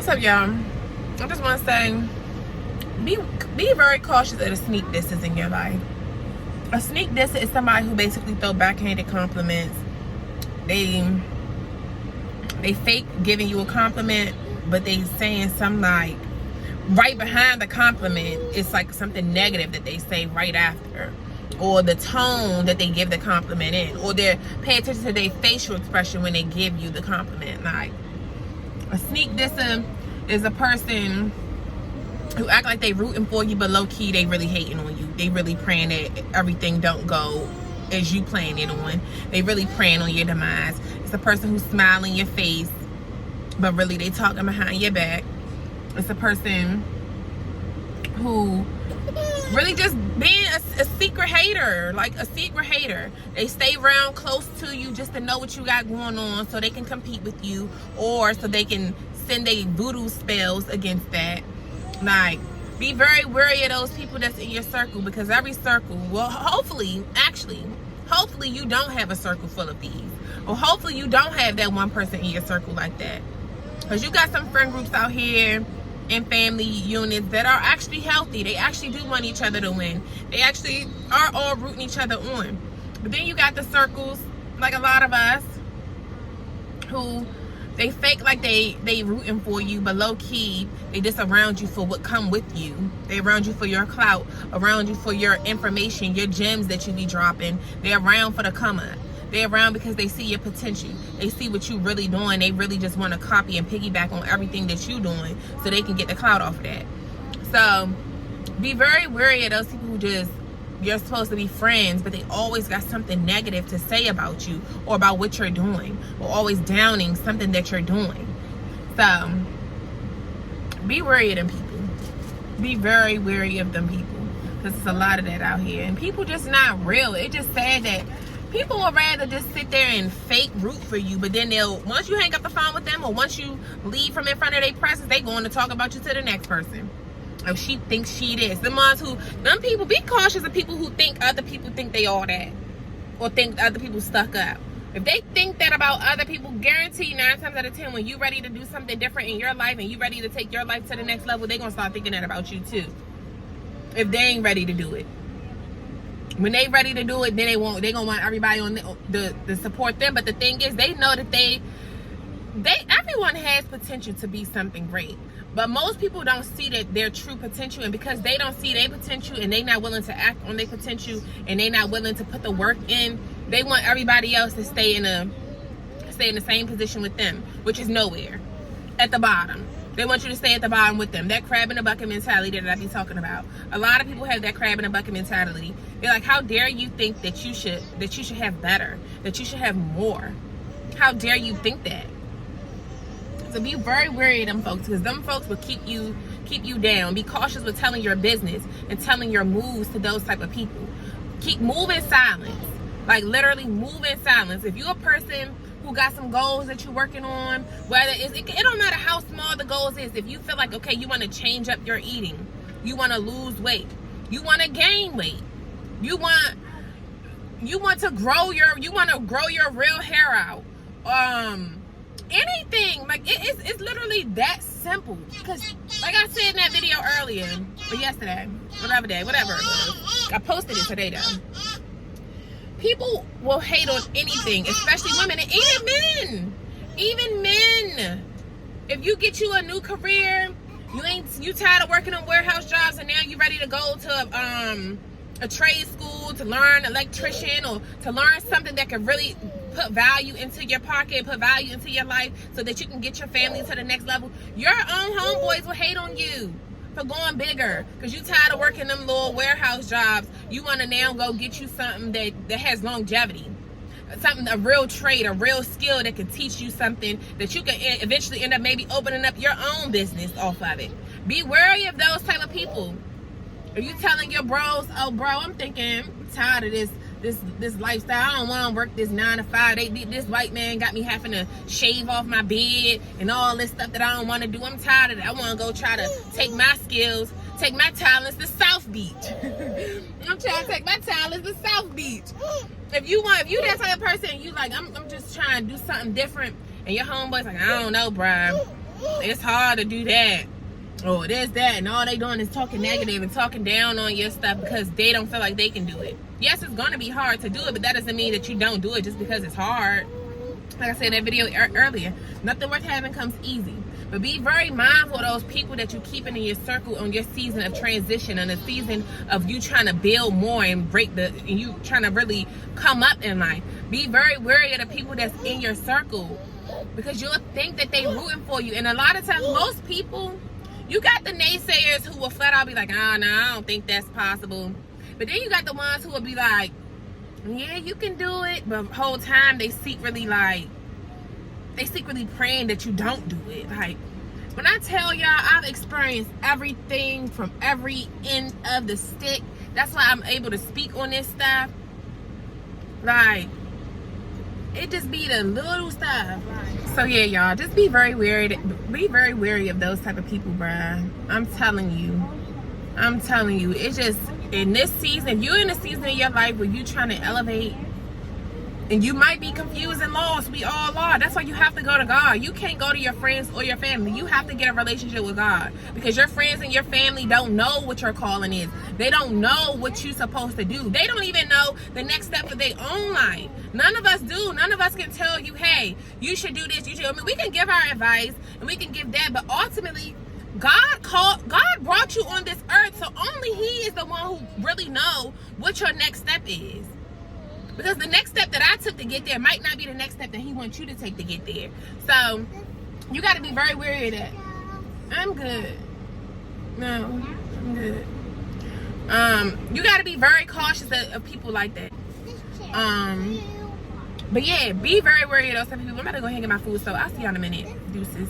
What's up, y'all? I just want to say, be very cautious of the sneak disses in your life. A sneak diss is somebody who basically throw backhanded compliments. They fake giving you a compliment, but they saying something like right behind the compliment. It's like something negative that they say right after, or the tone that they give the compliment in, or they pay attention to their facial expression when they give you the compliment. Like, a sneak disser is a person who act like they rooting for you, but low-key they really hating on you. They really praying that everything don't go as you plan it on. They really praying on your demise. It's a person who's smiling in your face, but really they talking behind your back. It's a person who really just being a secret hater, like a secret hater. They stay around close to you just to know what you got going on so they can compete with you, or so they can send their voodoo spells against that. Like, be very wary of those people that's in your circle, because every circle, well, hopefully you don't have a circle full of these, or hopefully you don't have that one person in your circle like that, because you got some friend groups out here and family units that are actually healthy. They actually do want each other to win. They actually are all rooting each other on. But then you got the circles, like a lot of us, who they fake like they rooting for you, but low-key they just around you for what come with you. They around you for your clout, around you for your information, your gems that you be dropping. They're around for the come up. They're around because they see your potential. They see what you really doing. They really just want to copy and piggyback on everything that you doing so they can get the clout off of that. So be very wary of those people who just, you're supposed to be friends, but they always got something negative to say about you or about what you're doing, or always downing something that you're doing. So be wary of them people. Be very wary of them people, because there's a lot of that out here, and people just not real. It's just sad that people would rather just sit there and fake root for you, but then they'll, once you hang up the phone with them, or once you leave from in front of their presence, they going to talk about you to the next person. Oh, she thinks she this. Them people, be cautious of people who think other people think they all that, or think other people stuck up. If they think that about other people, guarantee 9 times out of 10, when you ready to do something different in your life and you ready to take your life to the next level, they gonna start thinking that about you too. If they ain't ready to do it. When they ready to do it, then they gonna want everybody on the support them. But the thing is, they know that everyone has potential to be something great, but most people don't see that their true potential, and because they don't see their potential and they not willing to act on their potential, and they not willing to put the work in, they want everybody else to stay in the same position with them, which is nowhere, at the bottom. They want you to stay at the bottom with them. That crab in the bucket mentality that I be talking about. A lot of people have that crab in the bucket mentality. They're like, how dare you think that you should have better, that you should have more? How dare you think that? So be very wary of them folks, because them folks will keep you down. Be cautious with telling your business and telling your moves to those type of people. Keep moving silence. Like, literally move in silence. If you're a person who got some goals that you're working on, whether it don't matter how small the goals is. If you feel like, okay, you want to change up your eating, you want to lose weight, you want to gain weight, you want to grow your real hair out, anything, like it's literally that simple. Because like I said in that video earlier, or yesterday, whatever it was, I posted it today though. People will hate on anything, especially women, and even men. If you get you a new career, you tired of working on warehouse jobs, and now you ready to go to a trade school to learn electrician, or to learn something that can really put value into your pocket, put value into your life, so that you can get your family to the next level. Your own homeboys will hate on you for going bigger, because you tired of working them little warehouse jobs. You want to now go get you something that has longevity, something, a real trade, a real skill that can teach you something that you can eventually end up maybe opening up your own business off of it. Be wary of those type of people. Are you telling your bros, oh bro, I'm tired of this lifestyle. I don't want to work this 9 to 5. This white man got me having to shave off my beard and all this stuff that I don't want to do. I'm tired of it. I want to go try to take my skills, take my talents to South Beach. I'm trying to take my talents to South Beach. If you that type of person, you like, I'm just trying to do something different, and your homeboy's like, I don't know, bro. it's hard to do that. Oh, there's that, and all they doing is talking negative and talking down on your stuff because they don't feel like they can do it. Yes, it's gonna be hard to do it, but that doesn't mean that you don't do it just because it's hard. Like I said in that video earlier, nothing worth having comes easy. But be very mindful of those people that you keep in your circle on your season of transition, and the season of you trying to build more and and you trying to really come up in life. Be very wary of the people that's in your circle, because you'll think that they rooting for you. And a lot of times, most people, you got the naysayers who will flat out be like, oh, no, I don't think that's possible. But then you got the ones who will be like, yeah, you can do it. But the whole time they secretly praying that you don't do it. Like, when I tell y'all, I've experienced everything from every end of the stick. That's why I'm able to speak on this stuff. Like, it just be the little stuff. So yeah, y'all, just be very wary of those type of people, bruh. I'm telling you, it's just, in this season, if you're in a season of your life where you're trying to elevate, and you might be confused and lost, we all are. That's why you have to go to God. You can't go to your friends or your family. You have to get a relationship with God, because your friends and your family don't know what your calling is. They don't know what you're supposed to do. They don't even know the next step of their own life. None of us do. None of us can tell you, hey, you should do this, you should. I mean, we can give our advice and we can give that, but ultimately, God brought you on this earth, so only He is the one who really know what your next step is. Because the next step that I took to get there might not be the next step that He wants you to take to get there. So you got to be very wary of that. I'm good. No, I'm good. You got to be very cautious of people like that. But yeah, be very wary of those type of people. I'm about to go hang in my food, so I'll see y'all in a minute. Deuces.